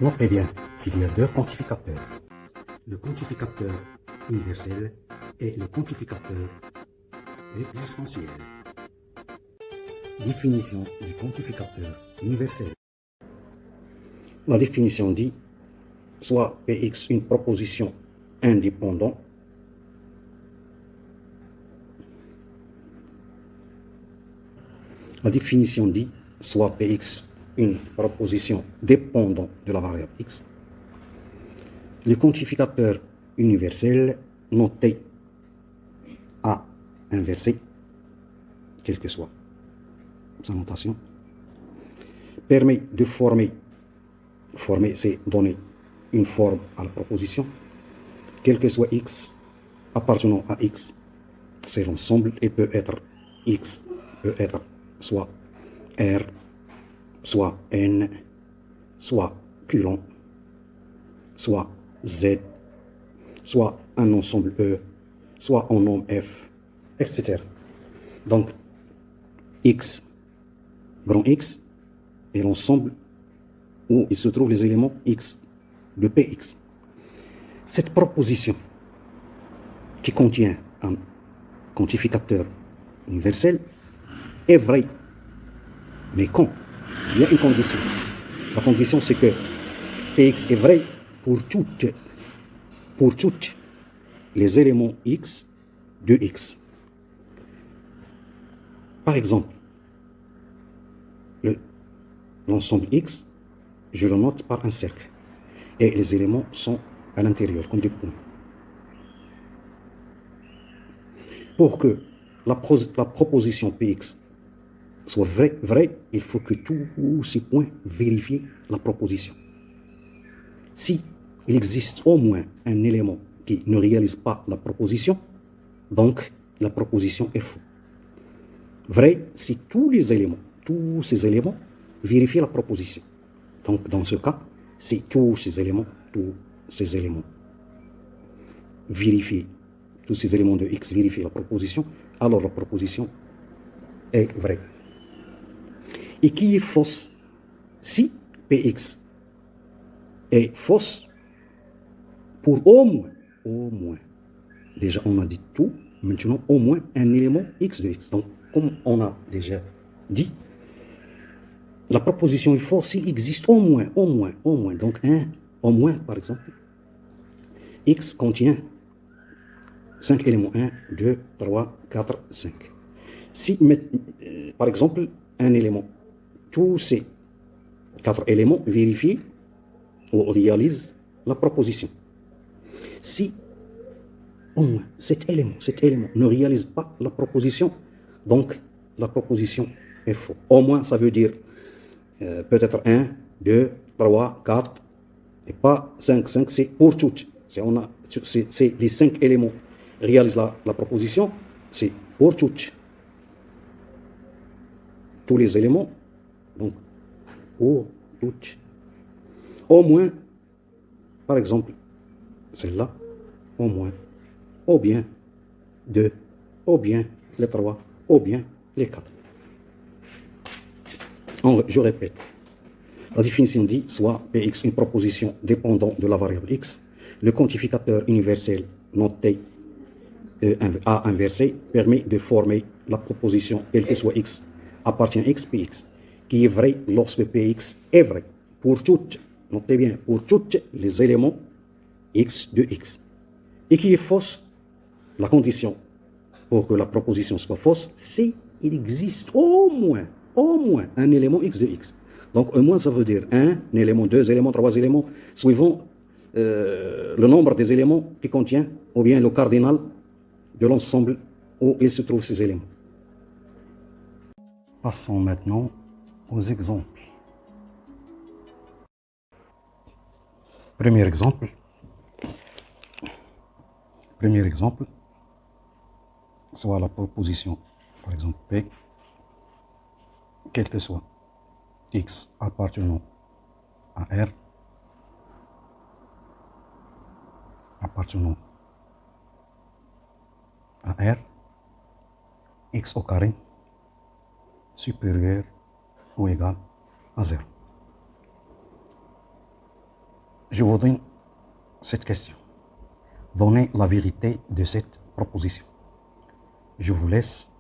Notez bien qu'il y a deux quantificateurs, le quantificateur universel et le quantificateur existentiel. Définition du quantificateur universel. La définition dit soit Px une proposition indépendante La définition dit soit Px une proposition dépendante de la variable x. Le quantificateur universel noté A inversé, quelle que soit sa notation, permet de former, c'est donner une forme à la proposition, quel que soit x appartenant à x, c'est l'ensemble et peut être x, peut être soit R, soit N, soit Q, soit Z, soit un ensemble E, soit un nombre F, etc. Donc, X, grand X, est l'ensemble où il se trouvent les éléments X de Px. Cette proposition qui contient un quantificateur universel est vraie. Mais quand il y a une condition. La condition, c'est que Px est vrai pour toutes les éléments X de X. Par exemple, l'ensemble X, je le note par un cercle. Et les éléments sont à l'intérieur, comme des points. Pour que la proposition Px soit vraie, il faut que tous ces points vérifient la proposition. Si il existe au moins un élément qui ne réalise pas la proposition, donc la proposition est fausse. Vrai si tous ces éléments vérifient la proposition. Donc dans ce cas, si tous ces éléments vérifient, tous ces éléments de X vérifient la proposition, alors la proposition est vraie. Et qui est fausse? Si Px est fausse pour au moins, déjà on a dit tout, maintenant au moins un élément X de X. Donc comme on a déjà dit, la proposition est fausse s'il existe au moins, donc au moins par exemple, X contient 5 éléments, 1, 2, 3, 4, 5. Si, par exemple, un élément, tous ces 4 éléments vérifient ou réalisent la proposition. Si au moins cet élément ne réalise pas la proposition, donc la proposition est fausse. Au moins, ça veut dire peut-être 1, 2, 3, 4, et pas 5. 5, c'est pour toutes. C'est les 5 éléments réalisent la proposition, c'est pour toutes. Tous les éléments, donc pour toutes. Au moins, par exemple, celle-là, au moins, ou bien 2, ou bien les 3, ou bien les 4. Je répète. La définition dit soit Px une proposition dépendante de la variable x. Le quantificateur universel noté A inversé permet de former la proposition quel que soit x appartient à x Px, qui est vrai lorsque Px est vrai pour toutes, notez bien, pour tous les éléments x de x, et qui est fausse. La condition pour que la proposition soit fausse, c'est qu'il existe au moins un élément x de x. Donc au moins ça veut dire un élément, 2 éléments, 3 éléments, suivant le nombre des éléments qui contient, ou bien le cardinal de l'ensemble où il se trouvent ces éléments. Passons maintenant aux exemples. Premier exemple, soit la proposition, par exemple P, quel que soit x appartenant à R, x au carré supérieur ou égal à 0. je vous donne cette question. Donnez la vérité de cette proposition. Je vous laisse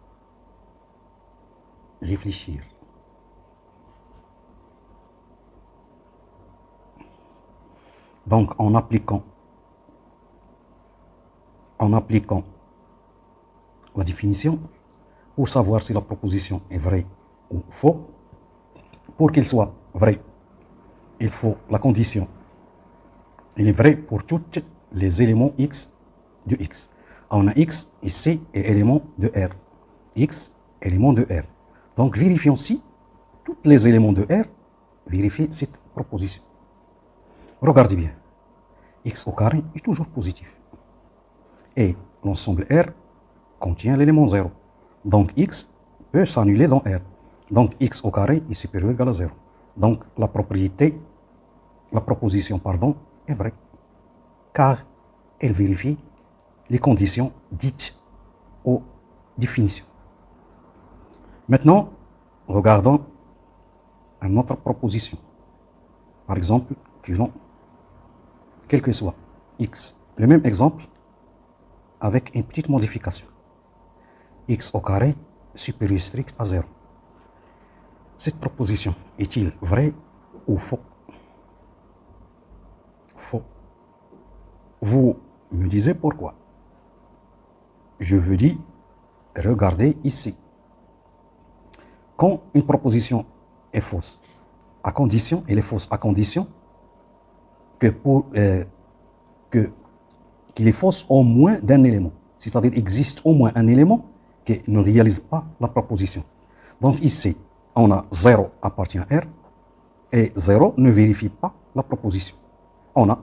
réfléchir. Donc, en appliquant la définition, pour savoir si la proposition est vraie ou faux, pour qu'il soit vrai, il faut la condition. Il est vrai pour tous les éléments x de x. On a x ici et élément de R. X, élément de R. Donc, vérifions si tous les éléments de R vérifient cette proposition. Regardez bien. X au carré est toujours positif. Et l'ensemble R contient l'élément 0. Donc, x peut s'annuler dans R. Donc, x au carré est supérieur ou égal à 0. Donc, la proposition, est vraie, car elle vérifie les conditions dites aux définitions. Maintenant, regardons une autre proposition. Par exemple, quel que soit x. Le même exemple avec une petite modification. X au carré supérieur strict à 0. Cette proposition est-il vraie ou faux? Faux. Vous me disiez pourquoi. Je vous dis, regardez ici. Quand une proposition est fausse, elle est fausse à condition qu'il est fausse au moins d'un élément. C'est-à-dire qu'il existe au moins un élément qui ne réalise pas la proposition. Donc ici, on a 0 appartient à R et 0 ne vérifie pas la proposition. On a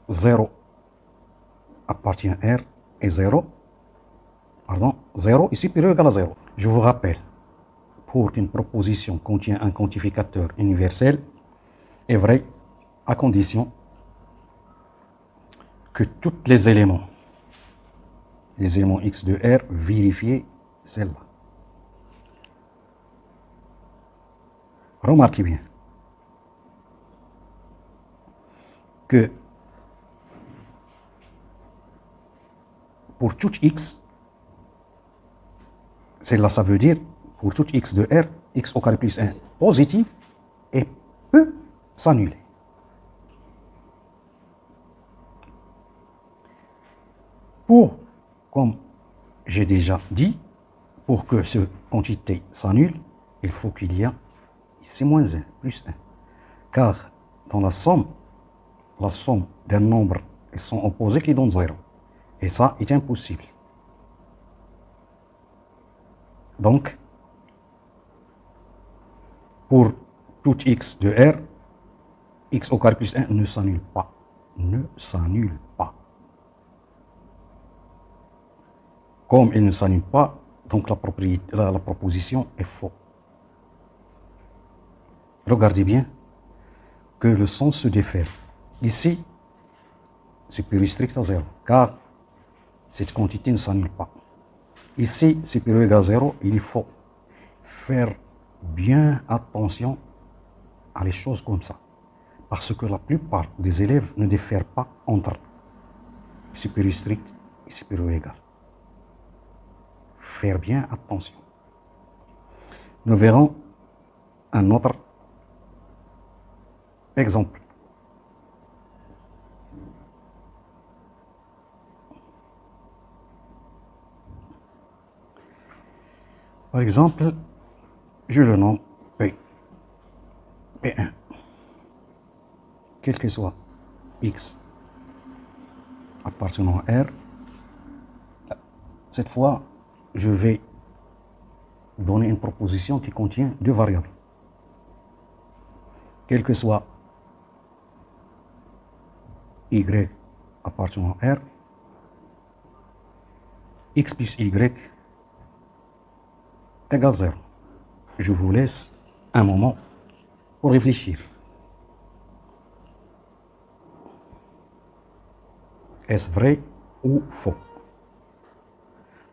0 appartient à R et 0 est supérieur ou égal à 0. Je vous rappelle, pour qu'une proposition contient un quantificateur universel, est vrai à condition que tous les éléments x de R vérifient celle-là. Remarquez bien que pour tout x, celle-là, ça veut dire pour tout x de R, x au carré plus 1 positif et peut s'annuler. Comme j'ai déjà dit, pour que cette quantité s'annule, il faut qu'il y ait ici moins 1, plus 1. Car dans la somme d'un nombre et son opposé qui donne 0. Et ça est impossible. Donc, pour tout x de R, x au carré plus 1 ne s'annule pas. Ne s'annule pas. Comme il ne s'annule pas, donc la proposition est fausse. Regardez bien que le sens se diffère. Ici, supérieur strict à 0, car cette quantité ne s'annule pas. Ici, supérieur ou égal à 0, il faut faire bien attention à les choses comme ça. Parce que la plupart des élèves ne diffèrent pas entre supérieur strict et supérieur ou égal. Faire bien attention. Nous verrons un autre exemple. Par exemple, je le nomme P1. Quel que soit x appartenant à R, cette fois, je vais donner une proposition qui contient deux variables. Quel que soit y appartenant à R, x plus y égale 0. Je vous laisse un moment pour réfléchir. Est-ce vrai ou faux?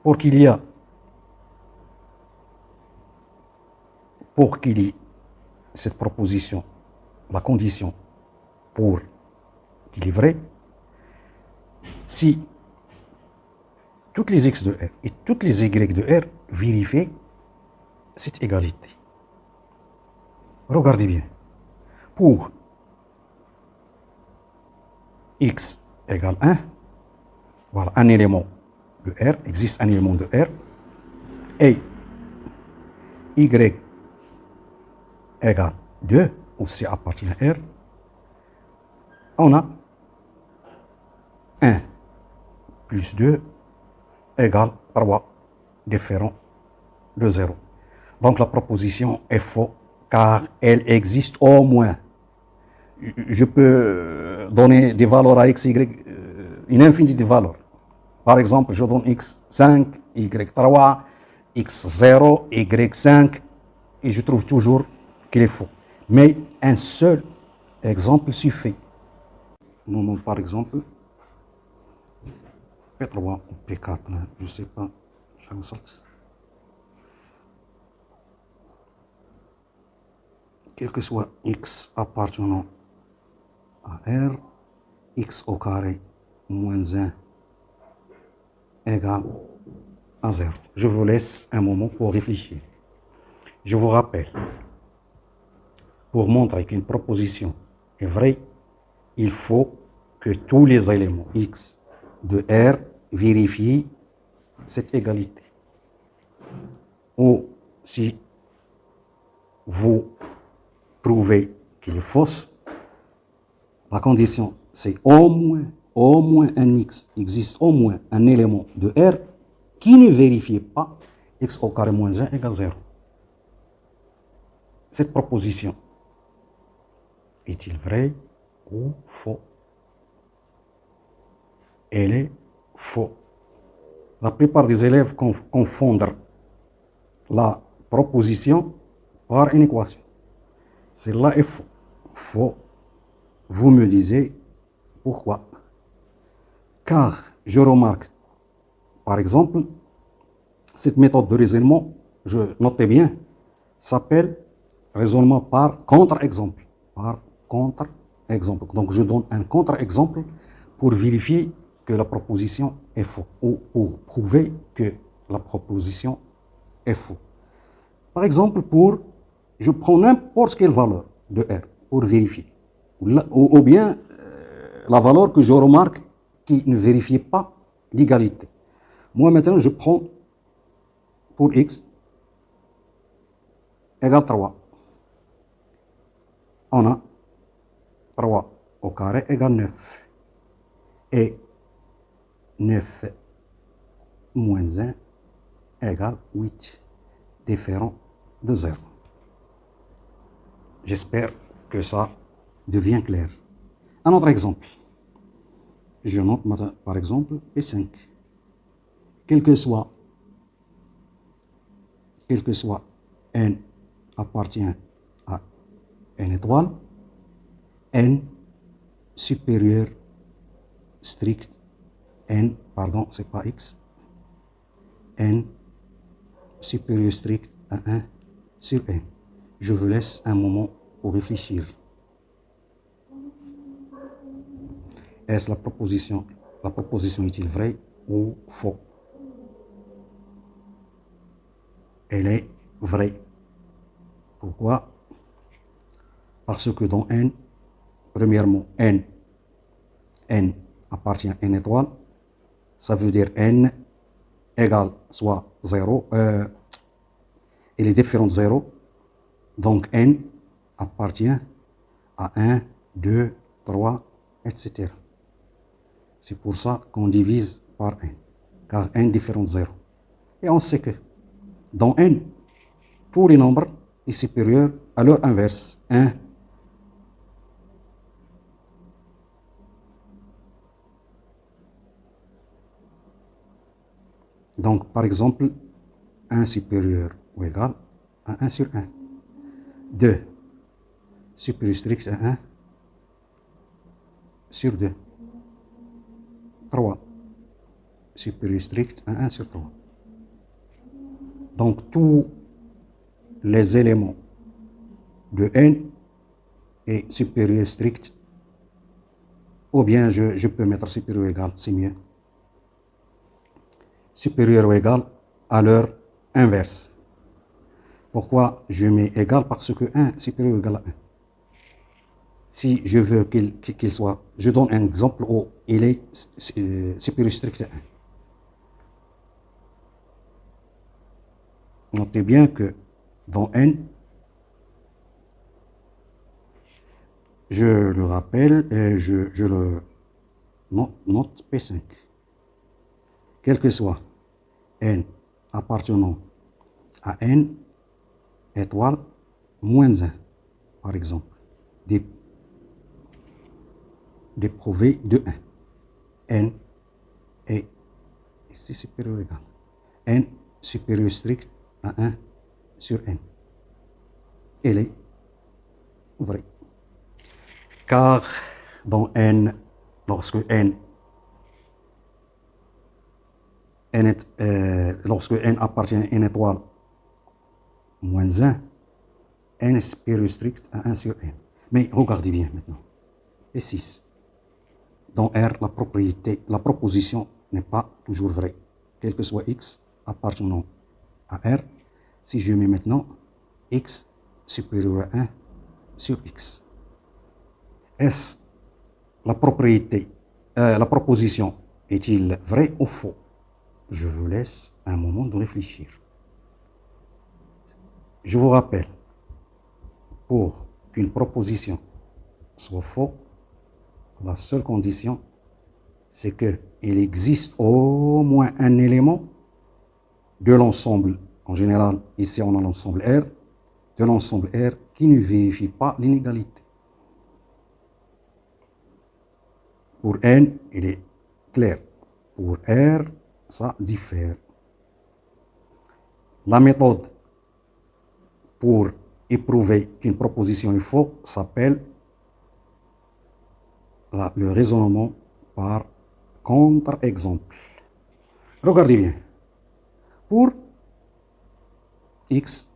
Pour qu'il y ait cette proposition la condition pour qu'il est vrai si toutes les x de R et toutes les y de R vérifient cette égalité. Regardez bien. Pour x égale 1, voilà, un élément de R, existe un élément de R, et y égale 2, ou C appartient à R, on a 1 plus 2 égale 3, différent de 0. Donc la proposition est fausse, car elle existe au moins. Je peux donner des valeurs à x, y, une infinité de valeurs. Par exemple, je donne x5, y3, x0, y5, et je trouve toujours qu'il est faux. Mais un seul exemple suffit. Nous, par exemple, P3 ou P4, je ne sais pas, je me saute. Quel que soit x appartenant à R, x au carré moins 1 égale à 0. Je vous laisse un moment pour réfléchir. Je vous rappelle, pour montrer qu'une proposition est vraie, il faut que tous les éléments x de R vérifient cette égalité. Ou si vous prouvez qu'il est fausse, la condition c'est au moins un x, existe au moins un élément de R qui ne vérifie pas x au carré moins 1 égale 0. Cette proposition est-il vrai ou faux? Elle est faux. La plupart des élèves confondent la proposition par une équation. Celle-là est faux. Faux. Vous me disiez pourquoi? Car je remarque, par exemple, cette méthode de raisonnement, notez bien, s'appelle raisonnement par contre-exemple. Par contre-exemple. Donc je donne un contre-exemple pour vérifier que la proposition est fausse ou pour prouver que la proposition est fausse. Par exemple, je prends n'importe quelle valeur de R pour vérifier. Ou bien la valeur que je remarque qui ne vérifie pas l'égalité. Moi maintenant, je prends pour x égale 3. On a 3 au carré égale 9. Et 9 moins 1 égale 8, différent de 0. J'espère que ça devient clair. Un autre exemple. Je note par exemple P5. Quel que soit n appartient à n étoile, n supérieur strict, c'est pas x, n supérieur strict à 1 sur n. Je vous laisse un moment pour réfléchir. Est-ce la proposition est-il vraie ou faux? Elle est vraie. Pourquoi? Parce que dans n, premièrement, n appartient à n étoile, ça veut dire n égale soit 0, il est différent de 0, donc n appartient à 1, 2, 3, etc. C'est pour ça qu'on divise par n, car n différent de 0. Et on sait que dans n, tous les nombres sont supérieurs à leur inverse, 1. Donc, par exemple, 1 supérieur ou égal à 1 sur 1. 2 supérieur strict à 1 sur 2. 3 supérieur strict à 1 sur 3. Donc, tous les éléments de n est supérieur strict, ou bien je peux mettre supérieur ou égal, c'est mieux. Supérieur ou égal à leur inverse. Pourquoi je mets égal? Parce que 1 supérieur ou égal à 1. Si je veux qu'il soit, je donne un exemple où il est supérieur strict à 1. Notez bien que dans n, je le rappelle, et je le note P5. Quel que soit n appartenant à n étoile moins 1, par exemple, déprouvé de 1. n est ici supérieur ou égal. n supérieur strict à 1 sur n. Elle est vraie. Car dans n, lorsque lorsque n appartient à n étoile moins 1, n est supérieur strict à 1 sur n. Mais regardez bien maintenant. Et 6. Dans R, la proposition n'est pas toujours vraie. Quel que soit x appartenant à R, si je mets maintenant x supérieur à 1 sur x. Est-ce la proposition est-il vrai ou faux? Je vous laisse un moment de réfléchir. Je vous rappelle, pour qu'une proposition soit fausse, la seule condition, c'est qu'il existe au moins un élément de l'ensemble. En général, ici on a l'ensemble R, de l'ensemble R qui ne vérifie pas l'inégalité. Pour N, il est clair. Pour R, ça diffère. La méthode pour éprouver qu'une proposition est fausse s'appelle le raisonnement par contre-exemple. Regardez bien. Pour x,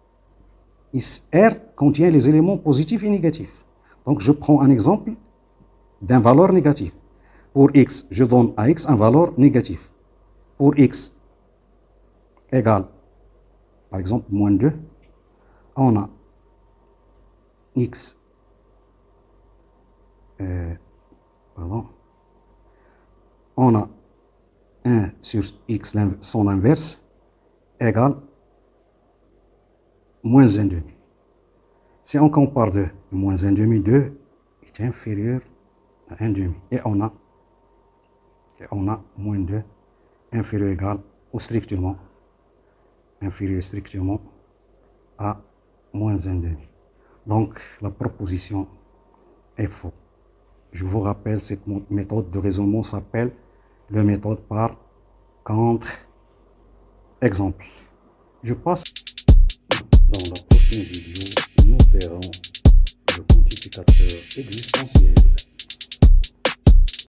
R contient les éléments positifs et négatifs. Donc je prends un exemple d'un valeur négative. Pour x, je donne à x un valeur négative. Pour x égale, par exemple, moins 2, on a x, on a 1 sur x, son inverse, égale moins 1 demi. Si on compare 2, moins 1 demi, 2 est inférieur à 1 demi. Et on a moins 2 inférieur ou égal ou strictement inférieur strictement à moins 1 demi. Donc la proposition est fausse. Je vous rappelle, cette méthode de raisonnement s'appelle la méthode par contre-exemple. Je passe. Dans la prochaine vidéo, nous verrons le quantificateur existentiel.